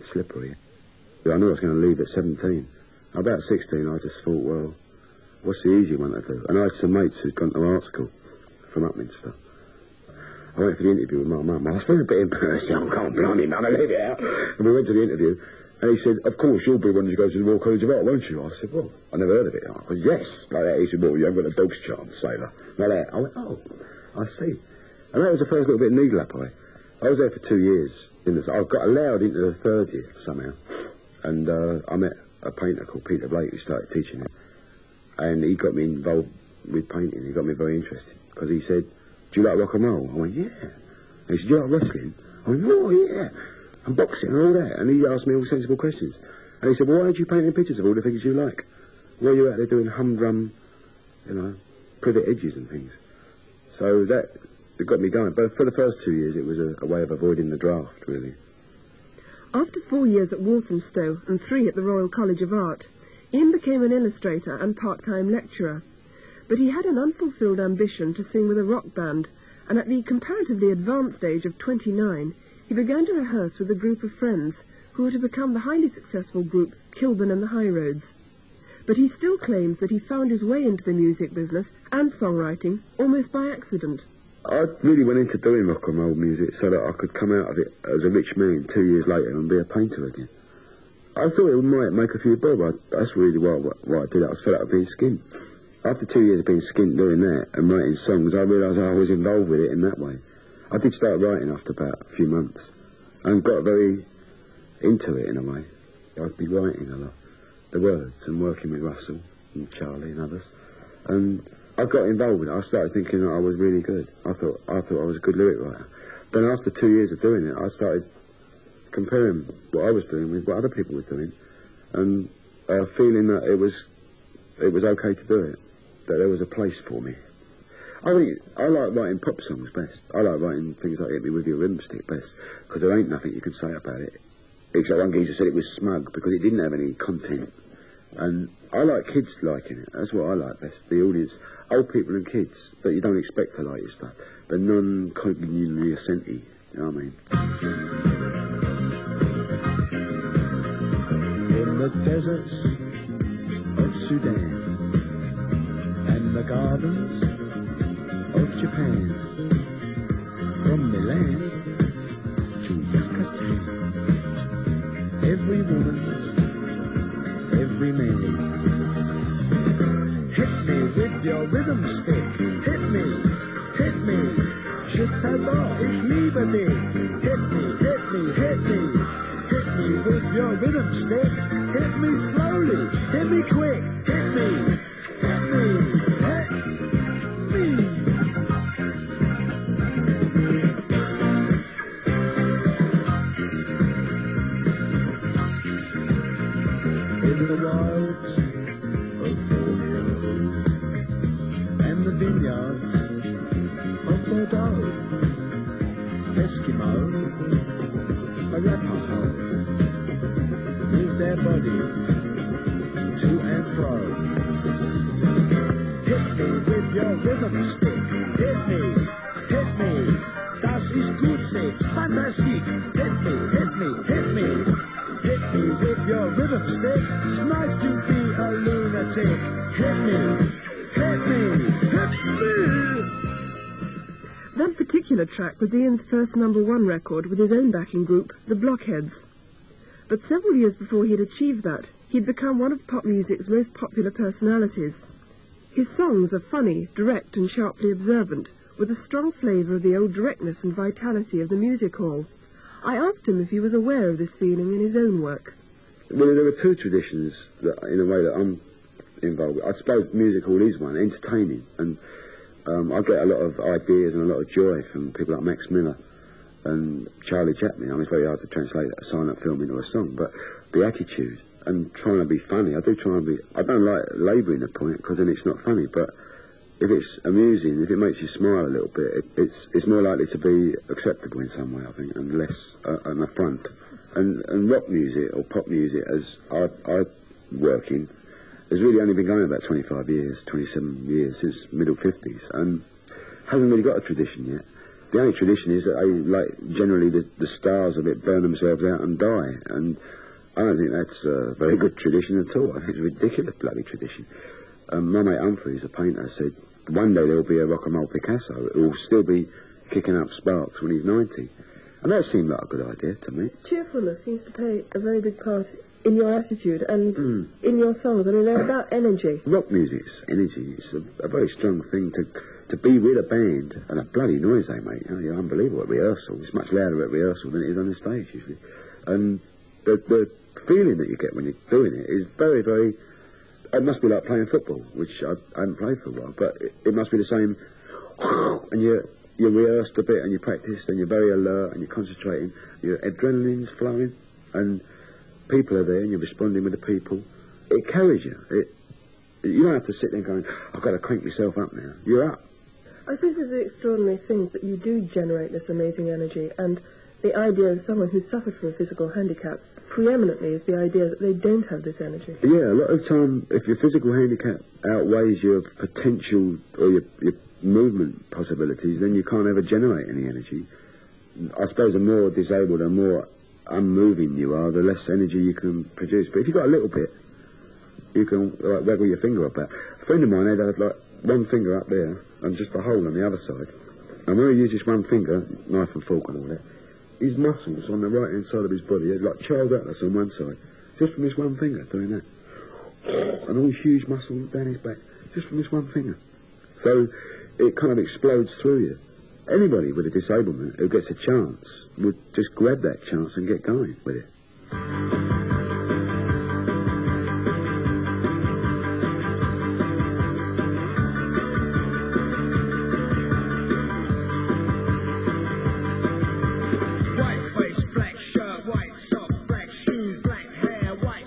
bit slippery. I knew I was going to leave at 17. About 16, I just thought, well, what's the easy one to do? And I had some mates who'd gone to art school from Upminster. I went for the interview with my mum. I was feeling a bit embarrassed. I can't blimey, Mum, I leave it out. And we went to the interview, and he said, of course, you'll be one to go to the Royal College of Art, won't you? I said, well, I never heard of it. I said, yes, like that. He said, well, you haven't got a dog's chance, sailor. Like that. I went, oh, I see. And that was the first little bit of needle up I was there for 2 years. I got allowed into the third year somehow. And I met a painter called Peter Blake who started teaching it. And he got me involved with painting. He got me very interested. Because he said, do you like rock and roll? I went, yeah. And he said, do you like wrestling? I went, oh, yeah. And boxing and all that. And he asked me all sensible questions. And he said, well, why aren't you painting pictures of all the things you like? Why are you out there doing humdrum, privet edges and things? So that got me going. But for the first 2 years, it was a way of avoiding the draft, really. After 4 years at Walthamstow and 3 at the Royal College of Art, Ian became an illustrator and part-time lecturer. But he had an unfulfilled ambition to sing with a rock band, and at the comparatively advanced age of 29, he began to rehearse with a group of friends who were to become the highly successful group Kilburn and the High Roads. But he still claims that he found his way into the music business and songwriting almost by accident. I really went into doing rock and roll music so that I could come out of it as a rich man 2 years later and be a painter again. I thought it might make a few bob. That's really what I did. I was fed up with being skint. After 2 years of being skint doing that and writing songs, I realised I was involved with it in that way. I did start writing after about a few months and got very into it in a way. I'd be writing a lot, the words, and working with Russell and Charlie and others. And I got involved with it. I started thinking that I was really good. I thought I was a good lyric writer. Then after 2 years of doing it, I started comparing what I was doing with what other people were doing, and feeling that it was okay to do it, that there was a place for me. I like writing pop songs best. I like writing things like Hit Me With Your Rhythm Stick best, because there ain't nothing you can say about it. Except one geezer said it was smug because it didn't have any content. And I like kids liking it. That's what I like best. The audience, old people and kids that you don't expect to like your stuff, but non-cognitively-assenti, you know what I mean? In the deserts of Sudan and the gardens of Japan, from Milan to Yucatan, every woman's, every man. Hit me with your rhythm stick, hit me, je t'adore, ich liebe dich. Hit me with your rhythm stick, hit me slowly, hit me quick, hit me. In the wilds of Borneo and the vineyards of Bordeaux, Eskimo, Arapaho, move their body to and fro. Hit me with your rhythm stick, hit me, das ist gut, say, fantastic. Hit me. Hit me with your rhythm stick. It's nice to be a lunatic. Hit me. That particular track was Ian's first #1 record with his own backing group, the Blockheads. But several years before he'd achieved that, he'd become one of pop music's most popular personalities. His songs are funny, direct and sharply observant, with a strong flavour of the old directness and vitality of the music hall. I asked him if he was aware of this feeling in his own work. Well, there were two traditions that, in a way, that I'm involved with. I suppose music hall is one, entertaining, and I get a lot of ideas and a lot of joy from people like Max Miller and Charlie Chaplin. I mean, it's very hard to translate a silent film into a song, but the attitude and trying to be funny. I don't like labouring the point, because then it's not funny, but if it's amusing, if it makes you smile a little bit, it's more likely to be acceptable in some way, I think, and less an affront. And rock music or pop music, as I work in, has really only been going about 25 years, 27 years, since middle 50s, and hasn't really got a tradition yet. The only tradition is that generally the stars of it burn themselves out and die. And I don't think that's a very good tradition at all. I think it's a ridiculous bloody tradition. My mate Humphrey, who's a painter, said one day there will be a rock and roll Picasso. It will still be kicking up sparks when he's 90. And that seemed like a good idea to me. Cheerfulness seems to play a very big part in your attitude and in your songs. I mean, they're about energy. Rock music's energy. It's a very strong thing to be with a band, and a bloody noise they make. You're unbelievable at rehearsal. It's much louder at rehearsal than it is on the stage usually. And the feeling that you get when you're doing it is very, very... It must be like playing football, which I haven't played for a while, but it must be the same. And you rehearsed a bit, and you practiced, and you're very alert, and you're concentrating. Your adrenaline's flowing, and people are there, and you're responding with the people. It carries you. You don't have to sit there going, I've got to crank myself up now. You're up. I suppose it's the extraordinary thing that you do generate this amazing energy, and the idea of someone who's suffered from a physical handicap preeminently is the idea that they don't have this energy. Yeah, a lot of time, if your physical handicap outweighs your potential or your movement possibilities, then you can't ever generate any energy. I suppose the more disabled and more unmoving you are, the less energy you can produce. But if you've got a little bit, you can waggle your finger up. A friend of mine had one finger up there and just a hole on the other side. And when he used this one finger, knife and fork and all that, his muscles on the right-hand side of his body, he had like Charles Atlas on one side, just from this one finger doing that. And all huge muscles down his back, just from this one finger. So it kind of explodes through you. Anybody with a disablement who gets a chance would just grab that chance and get going with it. White stripes, black white, white, white.